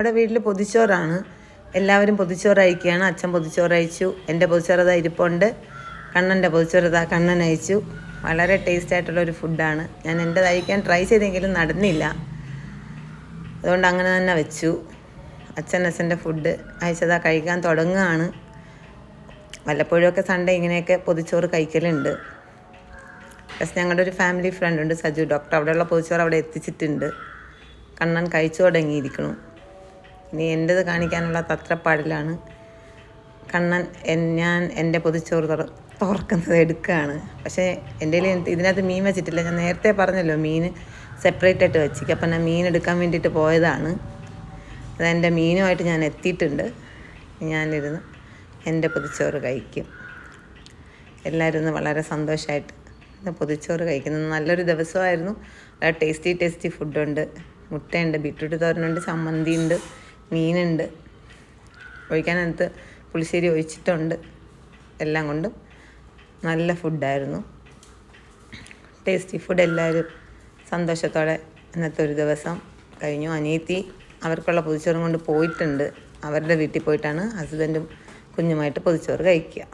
നമ്മുടെ വീട്ടിൽ പൊതിച്ചോറാണ്. എല്ലാവരും പൊതിച്ചോറ് അയക്കുകയാണ്. അച്ഛൻ പൊതിച്ചോറ് അയച്ചു. എൻ്റെ പൊതിച്ചോറ് ഇരിപ്പുണ്ട്. കണ്ണൻ്റെ പൊതിച്ചോറ് കണ്ണൻ അയച്ചു. വളരെ ടേസ്റ്റ് ആയിട്ടുള്ളൊരു ഫുഡാണ്. ഞാൻ എൻ്റെ അയക്കാൻ ട്രൈ ചെയ്തെങ്കിലും നടന്നില്ല. അതുകൊണ്ട് അങ്ങനെ തന്നെ വെച്ചു. അച്ഛൻ്റെ ഫുഡ് അയച്ചതാ കഴിക്കാൻ തുടങ്ങുകയാണ്. വല്ലപ്പോഴുമൊക്കെ സൺഡേ ഇങ്ങനെയൊക്കെ പൊതിച്ചോറ് കഴിക്കലുണ്ട്. പ്ലസ് ഞങ്ങളുടെ ഒരു ഫാമിലി ഫ്രണ്ട് ഉണ്ട്, സജു ഡോക്ടർ. അവിടെയുള്ള പൊതിച്ചോറ് അവിടെ എത്തിച്ചിട്ടുണ്ട്. കണ്ണൻ കഴിച്ചു തുടങ്ങിയിരിക്കണം. ഇനി എൻ്റേത് കാണിക്കാനുള്ള തത്രപ്പാടിലാണ്. കണ്ണൻ ഞാൻ എൻ്റെ പൊതിച്ചോറ് തുറക്കുന്നത് എടുക്കുകയാണ്. പക്ഷേ എൻ്റെ ഇതിനകത്ത് മീൻ വെച്ചിട്ടില്ല. ഞാൻ നേരത്തെ പറഞ്ഞല്ലോ മീൻ സെപ്പറേറ്റ് ആയിട്ട് വെച്ചിരിക്കും. അപ്പം ഞാൻ മീൻ എടുക്കാൻ വേണ്ടിയിട്ട് പോയതാണ്. അതെൻ്റെ മീനുമായിട്ട് ഞാൻ എത്തിയിട്ടുണ്ട്. ഞാനിരുന്ന് എൻ്റെ പൊതിച്ചോറ് കഴിക്കും. എല്ലാവരും ഇന്ന് വളരെ സന്തോഷമായിട്ട് പൊതിച്ചോറ് കഴിക്കുന്നത് നല്ലൊരു ദിവസമായിരുന്നു. വളരെ ടേസ്റ്റി ഫുഡുണ്ട്. മുട്ടയുണ്ട്, ബീറ്റ്റൂട്ട് തോരനുണ്ട്, ചമ്മന്തിയുണ്ട്, മീനുണ്ട്, ഒഴിക്കാനകത്ത് പുളിശ്ശേരി ഒഴിച്ചിട്ടുണ്ട്. എല്ലാം കൊണ്ടും നല്ല ഫുഡായിരുന്നു. Tasty food. എല്ലാവരും സന്തോഷത്തോടെ ഇന്നത്തെ ഒരു ദിവസം കഴിഞ്ഞു. അനിയത്തി അവർക്കുള്ള പൊതിച്ചോറും കൊണ്ട് പോയിട്ടുണ്ട്. അവരുടെ വീട്ടിൽ പോയിട്ടാണ് ഹസ്ബൻഡും കുഞ്ഞുമായിട്ട് പൊതിച്ചോറ് കഴിക്കുക.